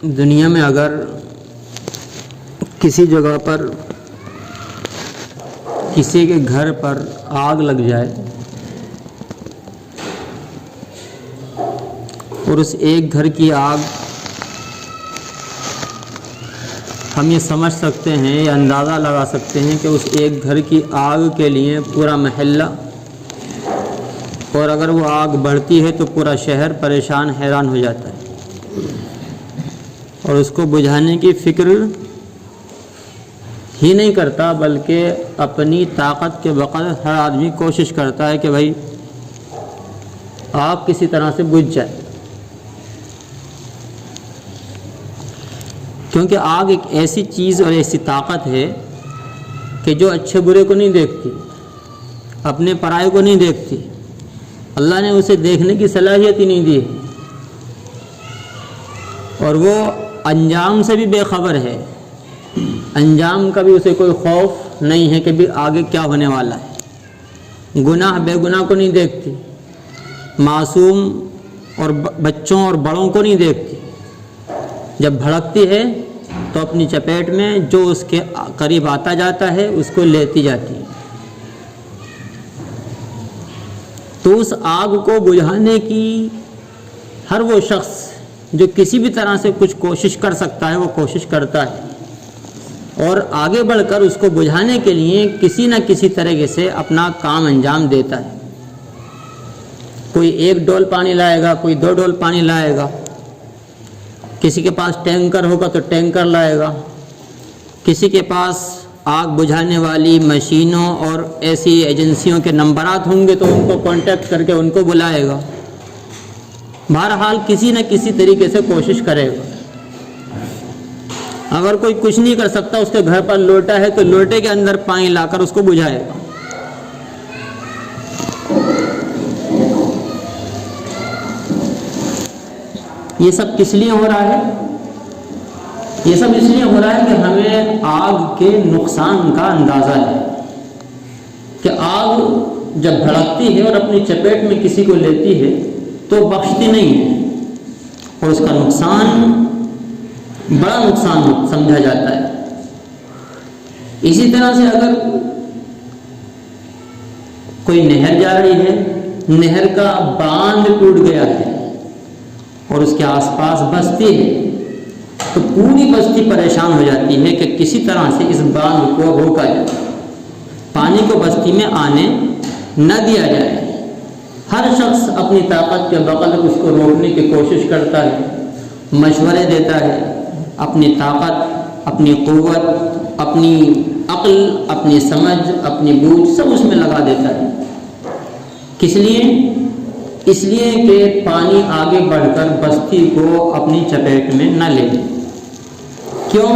دنیا میں اگر کسی جگہ پر کسی کے گھر پر آگ لگ جائے اور اس ایک گھر کی آگ ہم یہ سمجھ سکتے ہیں یا اندازہ لگا سکتے ہیں کہ اس ایک گھر کی آگ کے لیے پورا محلہ، اور اگر وہ آگ بڑھتی ہے تو پورا شہر پریشان حیران ہو جاتا ہے اور اس کو بجھانے کی فکر ہی نہیں کرتا، بلکہ اپنی طاقت کے بقدر ہر آدمی کوشش کرتا ہے کہ بھائی آگ کسی طرح سے بجھ جائے، کیونکہ آگ ایک ایسی چیز اور ایسی طاقت ہے کہ جو اچھے برے کو نہیں دیکھتی، اپنے پرائے کو نہیں دیکھتی، اللہ نے اسے دیکھنے کی صلاحیت ہی نہیں دی اور وہ انجام سے بھی بے خبر ہے، انجام کا بھی اسے کوئی خوف نہیں ہے کہ بھی آگے کیا ہونے والا ہے، گناہ بے گناہ کو نہیں دیکھتی، معصوم اور بچوں اور بڑوں کو نہیں دیکھتی، جب بھڑکتی ہے تو اپنی چپیٹ میں جو اس کے قریب آتا جاتا ہے اس کو لیتی جاتی ہے۔ تو اس آگ کو بجھانے کی ہر وہ شخص جو کسی بھی طرح سے کچھ کوشش کر سکتا ہے وہ کوشش کرتا ہے اور آگے بڑھ کر اس کو بجھانے کے لیے کسی نہ کسی طریقے سے اپنا کام انجام دیتا ہے۔ کوئی ایک ڈول پانی لائے گا، کوئی 2 ڈول پانی لائے گا، کسی کے پاس ٹینکر ہوگا تو ٹینکر لائے گا، کسی کے پاس آگ بجھانے والی مشینوں اور ایسی ایجنسیوں کے نمبرات ہوں گے تو ان کو کانٹیکٹ کر کے ان کو بلائے گا۔ بہرحال کسی نہ کسی طریقے سے کوشش کرے گا۔ اگر کوئی کچھ نہیں کر سکتا، اس کے گھر پر لوٹا ہے تو لوٹے کے اندر پانی لا کر اس کو بجھائے گا۔ یہ سب کس لیے ہو رہا ہے؟ یہ سب اس لیے ہو رہا ہے کہ ہمیں آگ کے نقصان کا اندازہ ہے کہ آگ جب بھڑکتی ہے اور اپنی چپیٹ میں کسی کو لیتی ہے تو بخشتی نہیں ہے اور اس کا نقصان بڑا نقصان سمجھا جاتا ہے۔ اسی طرح سے اگر کوئی نہر جا رہی ہے، نہر کا باندھ ٹوٹ گیا ہے اور اس کے آس پاس بستی ہے تو پوری بستی پریشان ہو جاتی ہے کہ کسی طرح سے اس باندھ کو روکا جائے، پانی کو بستی میں آنے نہ دیا جائے۔ ہر شخص اپنی طاقت کے بقدر اس کو روکنے کی کوشش کرتا ہے، مشورے دیتا ہے، اپنی طاقت، اپنی قوت، اپنی عقل، اپنی سمجھ، اپنی بوجھ سب اس میں لگا دیتا ہے۔ کس لیے؟ اس لیے کہ پانی آگے بڑھ کر بستی کو اپنی چپیٹ میں نہ لے لے۔ کیوں؟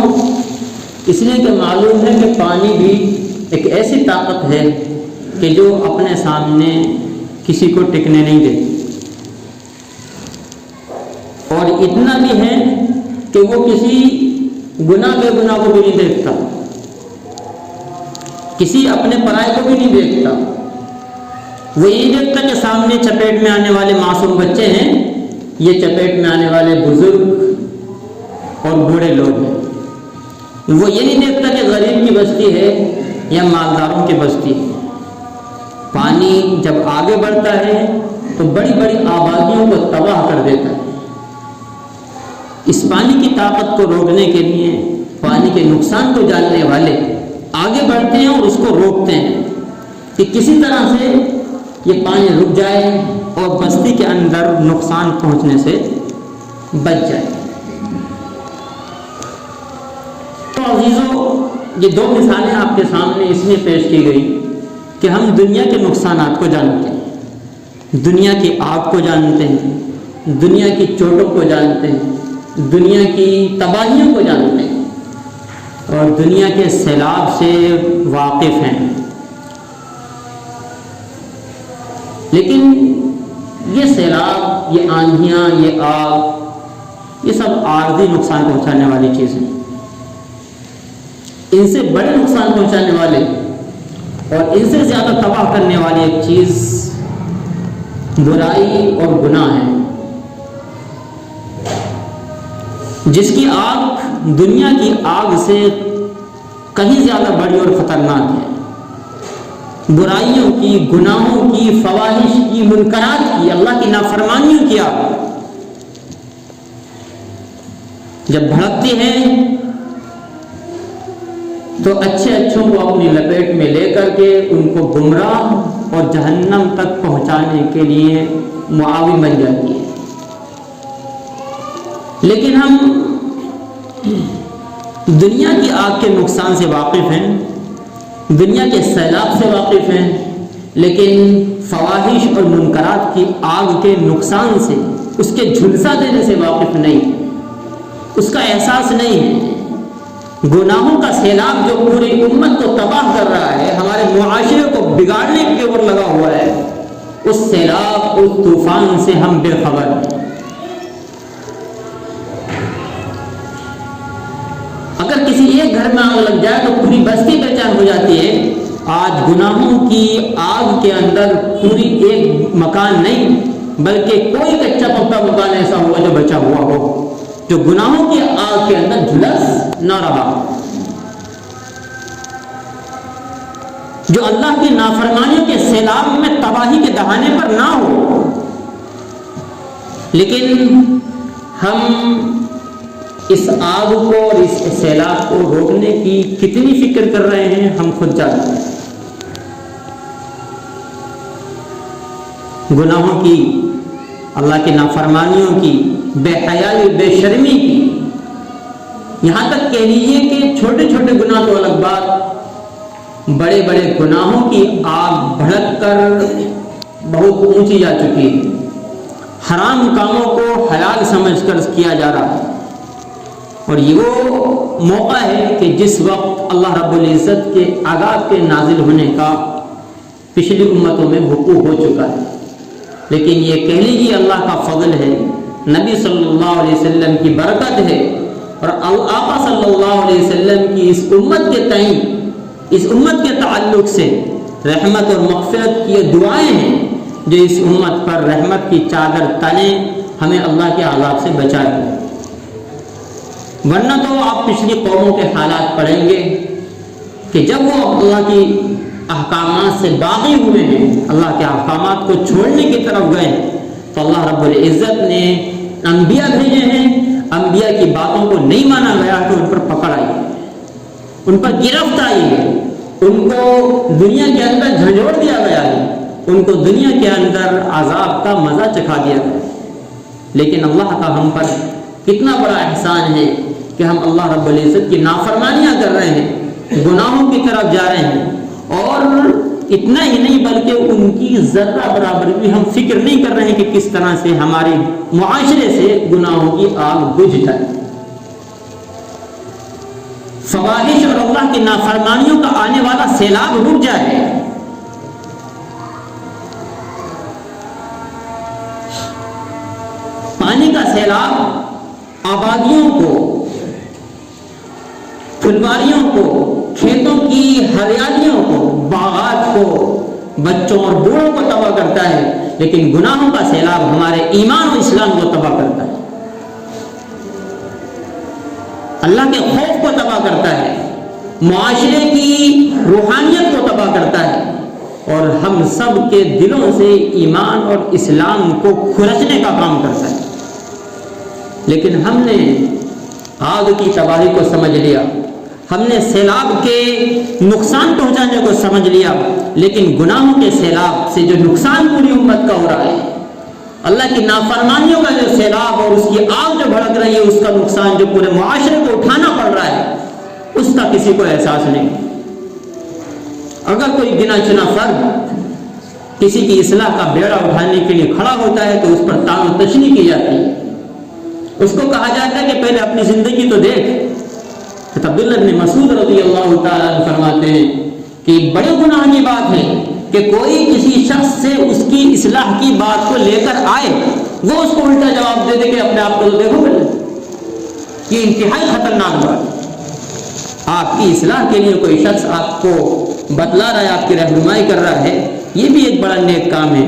اس لیے کہ معلوم ہے کہ پانی بھی ایک ایسی طاقت ہے کہ جو اپنے سامنے کسی کو ٹکنے نہیں دیتی، اور اتنا بھی ہے کہ وہ کسی گناہ بے گناہ کو بھی نہیں دیکھتا، کسی اپنے پرائے کو بھی نہیں دیکھتا۔ وہ یہ دیکھتا کہ سامنے چپیٹ میں آنے والے معصوم بچے ہیں، یہ چپیٹ میں آنے والے بزرگ اور بوڑھے لوگ ہیں۔ وہ یہ نہیں دیکھتا کہ غریب کی بستی ہے یا مالداروں کی بستی ہے۔ پانی جب آگے بڑھتا ہے تو بڑی بڑی آبادیوں کو تباہ کر دیتا ہے۔ اس پانی کی طاقت کو روکنے کے لیے پانی کے نقصان کو جاننے والے آگے بڑھتے ہیں اور اس کو روکتے ہیں کہ کسی طرح سے یہ پانی رک جائے اور بستی کے اندر نقصان پہنچنے سے بچ جائے۔ تو عزیزو، یہ 2 مثالیں آپ کے سامنے اس لیے پیش کی گئی کہ ہم دنیا کے نقصانات کو جانتے ہیں، دنیا کی آگ کو جانتے ہیں، دنیا کی چوٹوں کو جانتے ہیں، دنیا کی تباہیوں کو جانتے ہیں اور دنیا کے سیلاب سے واقف ہیں۔ لیکن یہ سیلاب، یہ آندھیاں، یہ آگ، یہ سب عارضی نقصان پہنچانے والی چیزیں ہیں۔ ان سے بڑے نقصان پہنچانے والے اور ان سے زیادہ تباہ کرنے والی ایک چیز برائی اور گناہ ہے۔ جس کی آگ دنیا کی آگ سے کہیں زیادہ بڑی اور خطرناک ہے، برائیوں کی، گناہوں کی، فواحش کی، منکرات کی، اللہ کی نافرمانیوں کی آگ جب بھڑکتی ہے تو اچھے اچھوں کو اپنی لپیٹ میں لے کر کے ان کو گمراہ اور جہنم تک پہنچانے کے لیے معاون بن جاتی ہے۔ لیکن ہم دنیا کی آگ کے نقصان سے واقف ہیں، دنیا کے سیلاب سے واقف ہیں، لیکن فواحش اور منکرات کی آگ کے نقصان سے، اس کے جھلسا دینے سے واقف نہیں، اس کا احساس نہیں ہے۔ گناہوں کا سیلاب جو پوری امت کو تباہ کر رہا ہے، ہمارے معاشرے کو بگاڑنے کے اوپر لگا ہوا ہے، اس سیلاب، اس طوفان سے ہم بے خبر ہیں۔ اگر کسی ایک گھر میں آگ لگ جائے تو پوری بستی بے چین ہو جاتی ہے۔ آج گناہوں کی آگ کے اندر پوری ایک مکان نہیں بلکہ کوئی کچا پکا مکان ایسا ہوا جو بچا ہوا ہو، جو گناہوں کی آگ کے اندر جھلس نہ رہا، جو اللہ کی نافرمانیوں کے سیلاب میں تباہی کے دہانے پر نہ ہو۔ لیکن ہم اس آگ کو اور اس سیلاب کو روکنے کی کتنی فکر کر رہے ہیں ہم خود جانتے ہیں۔ گناہوں کی، اللہ کی نافرمانیوں کی، بے حیائی، بے شرمی کی، یہاں تک کہہ لیجیے کہ چھوٹے چھوٹے گناہ تو الگ بات، بڑے بڑے گناہوں کی آگ بھڑک کر بہت اونچی جا چکی ہے۔ حرام کاموں کو حلال سمجھ کر کیا جا رہا ہے، اور یہ وہ موقع ہے کہ جس وقت اللہ رب العزت کے عذاب کے نازل ہونے کا پچھلی امتوں میں وقوع ہو چکا ہے۔ لیکن یہ کہہ لیجیے اللہ کا فضل ہے، نبی صلی اللہ علیہ وسلم کی برکت ہے، اور آقا صلی اللہ علیہ وسلم کی اس امت کے تئیں، اس امت کے تعلق سے رحمت اور مغفرت کی یہ دعائیں ہیں جو اس امت پر رحمت کی چادر تلے ہمیں اللہ کے عذاب سے بچائے۔ ورنہ تو آپ پچھلی قوموں کے حالات پڑھیں گے کہ جب وہ اللہ کی احکامات سے باغی ہوئے ہیں، اللہ کے احکامات کو چھوڑنے کی طرف گئے، تو اللہ رب العزت نے انبیاء بھیجے ہیں، انبیاء کی باتوں کو نہیں مانا گیا تو ان پر پکڑ آئی، ان پر گرفت آئی ہے، ان کو دنیا کے اندر جھنجھوڑ دیا گیا ہے، ان کو دنیا کے اندر عذاب کا مزہ چکھا دیا گیا۔ لیکن اللہ کا ہم پر کتنا بڑا احسان ہے کہ ہم اللہ رب العزت کی نافرمانیاں کر رہے ہیں، گناہوں کی طرف جا رہے ہیں، اور اتنا ہی نہیں بلکہ ان کی ذرہ برابر بھی ہم فکر نہیں کر رہے ہیں کہ کس طرح سے ہمارے معاشرے سے گناہوں کی آگ بجھ جائے، فواحش اور اللہ کی نافرمانیوں کا آنے والا سیلاب رک جائے۔ پانی کا سیلاب آبادیوں کو، پھلواریوں کو، کھیتوں کی ہریالیوں کو، باغات کو، بچوں اور بوڑھوں کو تباہ کرتا ہے، لیکن گناہوں کا سیلاب ہمارے ایمان و اسلام کو تباہ کرتا ہے، اللہ کے خوف کو تباہ کرتا ہے، معاشرے کی روحانیت کو تباہ کرتا ہے، اور ہم سب کے دلوں سے ایمان اور اسلام کو کھرچنے کا کام کرتا ہے۔ لیکن ہم نے آگ کی تباہی کو سمجھ لیا، ہم نے سیلاب کے نقصان پہنچانے کو سمجھ لیا، لیکن گناہوں کے سیلاب سے جو نقصان پوری امت کا ہو رہا ہے، اللہ کی نافرمانیوں کا جو سیلاب اور اس کی آگ جو بھڑک رہی ہے، اس کا نقصان جو پورے معاشرے کو اٹھانا پڑ رہا ہے، اس کا کسی کو احساس نہیں۔ اگر کوئی گنا چنا فرد کسی کی اصلاح کا بیڑا اٹھانے کے لیے کھڑا ہوتا ہے تو اس پر طعن و تشنیع کی جاتی ہے، اس کو کہا جاتا ہے کہ پہلے اپنی زندگی تو دیکھ۔ عبداللہ بن مسعود رضی اللہ تعالیٰ عنہ فرماتے ہیں کہ بڑے گناہ کی بات ہے کہ کوئی کسی شخص سے اس کی اصلاح کی بات کو لے کر آئے، وہ اس کو الٹا جواب دے دے کہ اپنے آپ کو تو دیکھو پہلے۔ یہ انتہائی خطرناک بات ہے۔ آپ کی اصلاح کے لیے کوئی شخص آپ کو بتلا رہا ہے، آپ کی رہنمائی کر رہا ہے، یہ بھی ایک بڑا نیک کام ہے۔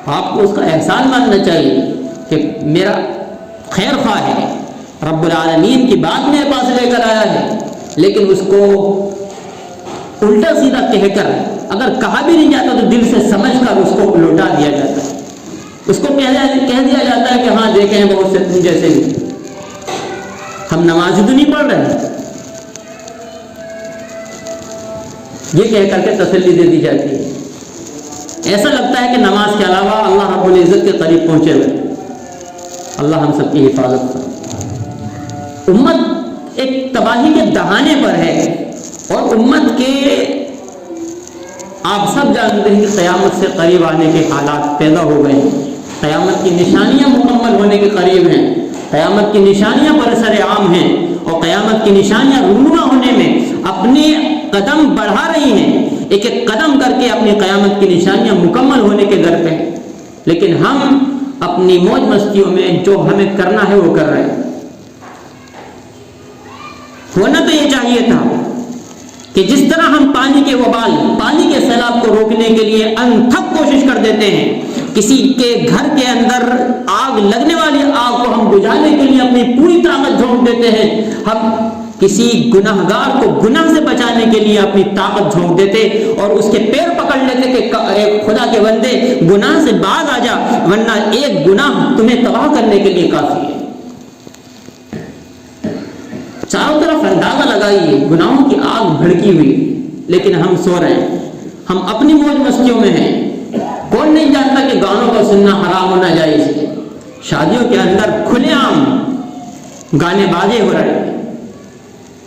آپ کو اس کا احسان ماننا چاہیے کہ میرا خیر خواہ ہے، رب العالمین کی بات میرے پاس لے کر آیا ہے، لیکن اس کو الٹا سیدھا کہہ کر، اگر کہا بھی نہیں جاتا تو دل سے سمجھ کر اس کو لوٹا دیا جاتا ہے، اس کو کہہ دیا جاتا ہے کہ ہاں دیکھیں بہت سے تم جیسے بھی، ہم نماز تو نہیں پڑھ رہے، یہ کہہ کر کے تسلی دے دی جاتی ہے۔ ایسا لگتا ہے کہ نماز کے علاوہ اللہ رب العزت کے قریب پہنچے ہوئے۔ اللہ ہم سب کی حفاظت کرے۔ امت ایک تباہی کے دہانے پر ہے، اور امت کے آپ سب جانتے ہیں کہ قیامت سے قریب آنے کے حالات پیدا ہو گئے ہیں، قیامت کی نشانیاں مکمل ہونے کے قریب ہیں، قیامت کی نشانیاں برسر عام ہیں، اور قیامت کی نشانیاں رونما ہونے میں اپنے قدم بڑھا رہی ہیں، ایک ایک قدم کر کے اپنی قیامت کی نشانیاں مکمل ہونے کے در پہ، لیکن ہم اپنی موج مستیوں میں جو ہمیں کرنا ہے وہ کر رہے ہیں۔ ہونا تو یہ چاہیے تھا کہ جس طرح ہم پانی کے وبال، پانی کے سیلاب کو روکنے کے لیے انتھک کوشش کر دیتے ہیں، کسی کے گھر کے اندر آگ لگنے والی آگ کو ہم بجھانے کے لیے اپنی پوری طاقت جھونک دیتے ہیں، ہم کسی گناہگار کو گناہ سے بچانے کے لیے اپنی طاقت جھونک دیتے اور اس کے پیر پکڑ لیتے کہ خدا کے بندے گناہ سے باز آ جا، ورنہ ایک گناہ تمہیں تباہ کرنے کے لیے کافی ہے۔ چاروں طرف اندازہ لگائیے، گناہوں کی آگ بھڑکی ہوئی، لیکن ہم سو رہے ہیں، ہم اپنی موج مستیوں میں ہیں۔ کون نہیں جانتا کہ گانوں کا سننا حرام ہونا جائز ہے، شادیوں کے اندر کھلے عام گانے بازے ہو رہے ہیں۔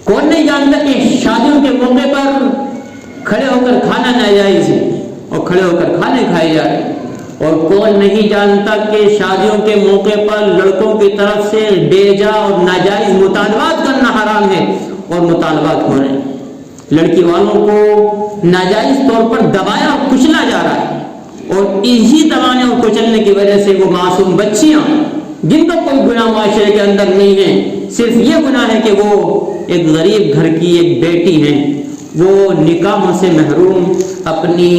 کون نہیں جانتا کہ شادیوں کے موقع پر کھڑے ہو کر کھانا ناجائز ہے اور کھڑے ہو کر کھانے کھائے جا رہے ہیں۔ اور کون نہیں جانتا کہ شادیوں کے موقع پر لڑکوں کی طرف سے بیجا اور ناجائز مطالبات کرنا حرام ہے، اور مطالبات ہو رہے ہیں، لڑکی والوں کو ناجائز طور پر دبایا اور کچلا جا رہا ہے، اور انہی دبانے اور کچلنے کی وجہ سے وہ معصوم بچیاں جن کا کوئی گناہ معاشرے کے اندر نہیں ہے، صرف یہ گناہ ہے کہ وہ ایک غریب گھر کی ایک بیٹی ہیں، وہ نکاحوں سے محروم اپنی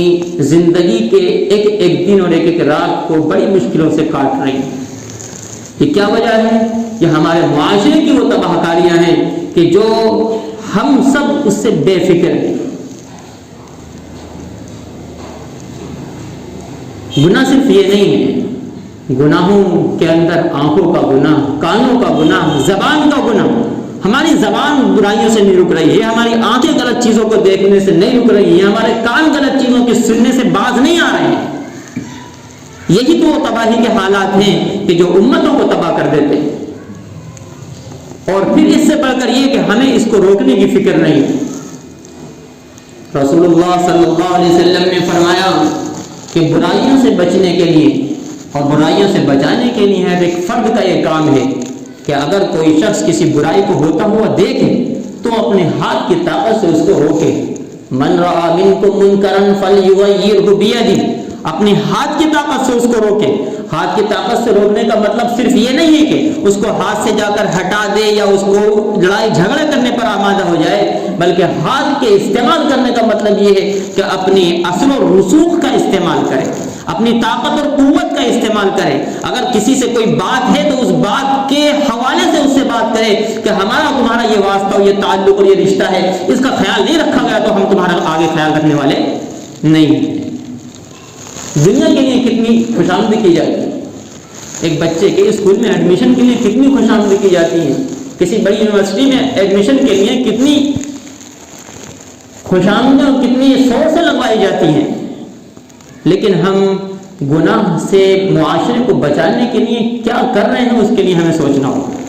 زندگی کے ایک ایک دن اور ایک ایک رات کو بڑی مشکلوں سے کاٹ رہی ہیں۔ یہ کیا وجہ ہے؟ یہ ہمارے معاشرے کی وہ تباہ کاریاں ہیں کہ جو ہم سب اس سے بے فکر ہیں۔ گناہ صرف یہ نہیں ہے، گناہوں کے اندر آنکھوں کا گناہ، کانوں کا گناہ، زبان کا گناہ۔ ہماری زبان برائیوں سے نہیں رک رہی ہے، ہماری آنکھیں غلط چیزوں کو دیکھنے سے نہیں رک رہی ہیں، ہمارے کان غلط چیزوں کے سننے سے باز نہیں آ رہے ہیں۔ یہی تو وہ تباہی کے حالات ہیں کہ جو امتوں کو تباہ کر دیتے ہیں، اور پھر اس سے بڑھ کر یہ کہ ہمیں اس کو روکنے کی فکر نہیں۔ رسول اللہ صلی اللہ علیہ وسلم نے فرمایا کہ برائیوں سے بچنے کے لیے اور برائیوں سے بچانے کے لیے ہر ایک فرد کا یہ کام ہے کہ اگر کوئی شخص کسی برائی کو ہوتا ہوا دیکھے تو اپنے ہاتھ کی طاقت سے اس کو روکے۔ من رأى منکم منکرا فلیغیرہ بیدہ، اپنے ہاتھ کی طاقت سے اس کو روکے۔ ہاتھ کی طاقت سے روکنے کا مطلب صرف یہ نہیں ہے کہ اس کو ہاتھ سے جا کر ہٹا دے یا اس کو لڑائی جھگڑے کرنے پر آمادہ ہو جائے، بلکہ ہاتھ کے استعمال کرنے کا مطلب یہ ہے کہ اپنی اثر و رسوخ کا استعمال کرے، اپنی طاقت اور قوت کا استعمال کرے۔ اگر کسی سے کوئی بات ہے تو اس بات کے حوالے سے اس سے بات کرے کہ ہمارا تمہارا یہ واسطہ اور یہ تعلق اور یہ رشتہ ہے، اس کا خیال نہیں رکھا گیا تو ہم تمہارا آگے خیال رکھنے والے نہیں۔ دنیا کے لیے کتنی خوشامدی کی جاتی ہے، ایک بچے کے اسکول میں ایڈمیشن کے لیے کتنی خوشامدی کی جاتی ہے، کسی بڑی یونیورسٹی میں ایڈمیشن کے لیے کتنی خوشامدی اور کتنی زور سے لگوائی جاتی ہیں، لیکن ہم گناہ سے معاشرے کو بچانے کے لیے کیا کر رہے ہیں اس کے لیے ہمیں سوچنا ہوگا۔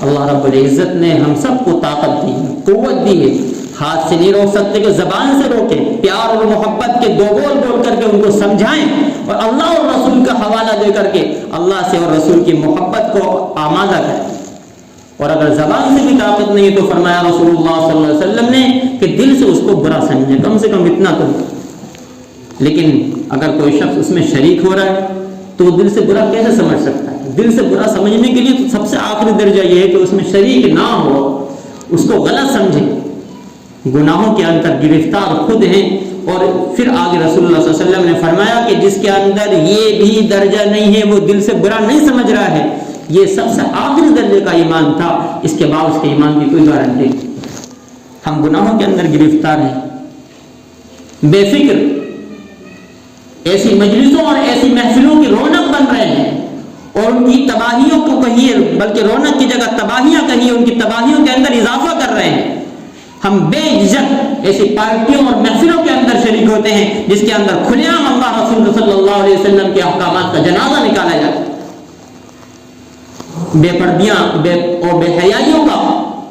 اللہ رب العزت نے ہم سب کو طاقت دی، قوت دی ہے، ہاتھ سے نہیں روک سکتے کہ زبان سے روکیں، پیار اور محبت کے دو بول بول کر کے ان کو سمجھائیں، اور اللہ اور رسول کا حوالہ دے کر کے اللہ سے اور رسول کی محبت کو آمادہ کریں۔ اور اگر زبان سے بھی طاقت نہیں ہے تو فرمایا رسول اللہ صلی اللہ علیہ وسلم نے کہ دل سے اس کو برا سمجھیں، کم سے کم اتنا تو۔ لیکن اگر کوئی شخص اس میں شریک ہو رہا ہے تو وہ دل سے برا کیسے سمجھ سکتا ہے؟ دل سے برا سمجھنے کے لیے تو سب سے آخری درجہ یہ ہے کہ اس میں شریک نہ ہو، اس کو غلط سمجھے۔ گناہوں کے اندر گرفتار خود ہیں، اور پھر آگے رسول اللہ صلی اللہ علیہ وسلم نے فرمایا کہ جس کے اندر یہ بھی درجہ نہیں ہے وہ دل سے برا نہیں سمجھ رہا ہے، یہ سب سے آخری درجے کا ایمان تھا، اس کے بعد اس کے ایمان کی کوئی گارنٹی نہیں۔ ہم گناہوں کے اندر گرفتار ہیں، بے فکر، ایسی مجلسوں اور ایسی محفلوں کی رونق بن رہے ہیں اور ان کی تباہیوں کو کہیے، بلکہ رونق کی جگہ تباہیاں کہیے، ان کی تباہیوں کے اندر اضافہ کر رہے ہیں۔ ہم بے عزت ایسی پارٹیوں اور محفلوں کے اندر شریک ہوتے ہیں جس کے اندر کھلے عام اللہ رسول صلی اللہ علیہ وسلم کے احکامات کا جنازہ نکالا جاتا ہے، بے پردیاں اور بے حیائیوں کا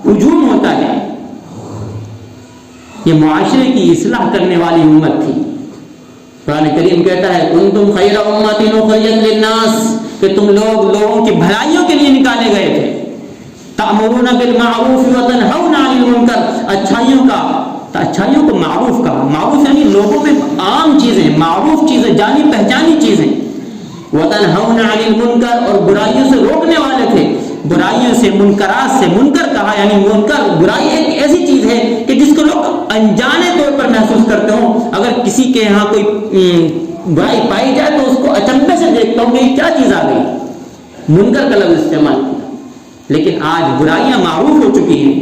ہجوم ہوتا ہے۔ یہ معاشرے کی اصلاح کرنے والی امت تھی۔ قرآن کریم کہتا ہے کنتم خیر امۃ اخرجت للناس، کہ تم لوگوں کی بھلائیوں کے لیے نکالے گئے تھے۔ تأمرون بالمعروف وتنہون عن المنکر، اچھائیوں کو معروف کہا، معروف یعنی لوگوں میں عام چیزیں، معروف چیزیں، جانی پہچانی چیزیں۔ وتنہون عن المنکر، اور برائیوں سے روکنے والے تھے، برائیوں سے، منکرات سے۔ منکر کہا یعنی منکر، برائی ایک ایسی چیز ہے کہ جس کو لوگ انجانے طور پر محسوس کرتے ہوں۔ اگر کسی کے یہاں کوئی برائی پائی جائے تو اس کو اچنبے سے دیکھتا ہوں کہ یہ کیا چیز آ گئی، منکر کا لفظ استعمال کیا۔ لیکن آج برائیاں معروف ہو چکی ہیں،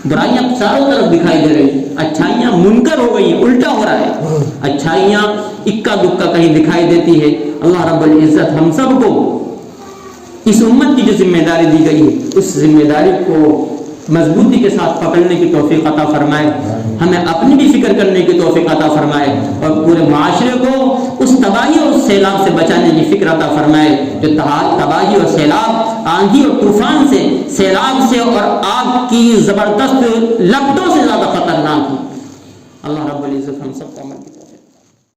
برائیاں چاروں طرف دکھائی دے رہی ہیں، اچھائیاں منکر ہو گئی ہیں، الٹا ہو رہا ہے، اچھائیاں اکا دکا کہیں دکھائی دیتی ہے۔ اللہ رب العزت ہم سب کو اس امت کی جو ذمہ داری دی گئی ہے اس ذمہ داری کو مضبوطی کے ساتھ پکڑنے کی توفیق عطا فرمائے، ہمیں اپنی بھی فکر کرنے کی توفیق عطا فرمائے، اور پورے معاشرے کو اس تباہی اور سیلاب سے بچانے کی فکر عطا فرمائے جو تباہی اور سیلاب، آندھی اور طوفان سے، سیلاب سے اور آگ کی زبردست لپٹوں سے زیادہ خطرناک ہے۔ اللہ رب العزت ہم سب کو عمل